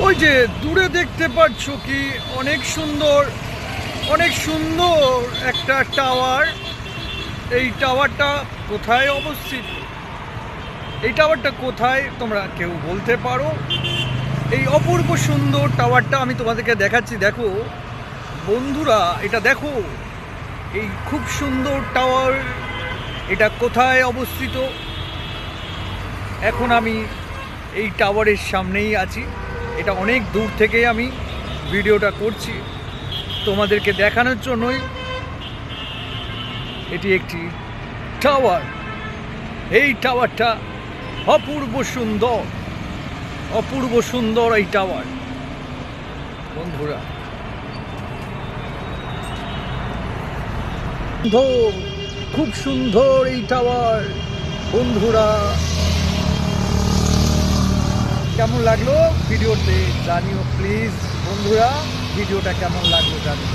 ওই যে দূরে দেখতে পাচ্ছ কি অনেক সুন্দর একটা টাওয়ার। এই টাওয়ারটা কোথায় অবস্থিত? এই টাওয়ারটা কোথায় তোমরা কেউ বলতে পারো? এই অপূর্ব সুন্দর টাওয়ারটা আমি তোমাদেরকে দেখাচ্ছি। দেখো বন্ধুরা, এটা দেখো, এই খুব সুন্দর টাওয়ার, এটা কোথায় অবস্থিত? এখন আমি এই টাওয়ারের সামনেই আছি। এটা অনেক দূর থেকে আমি ভিডিওটা করছি তোমাদেরকে দেখানোর জন্যই। এটি একটি টাওয়ার। এই টাওয়ারটা অপূর্ব সুন্দর এই টাওয়ার বন্ধুরা। খুব সুন্দর এই টাওয়ার বন্ধুরা। কেমন লাগলো ভিডিওতে জানিও প্লিজ বন্ধুরা, ভিডিওটা কেমন লাগলো জানিও।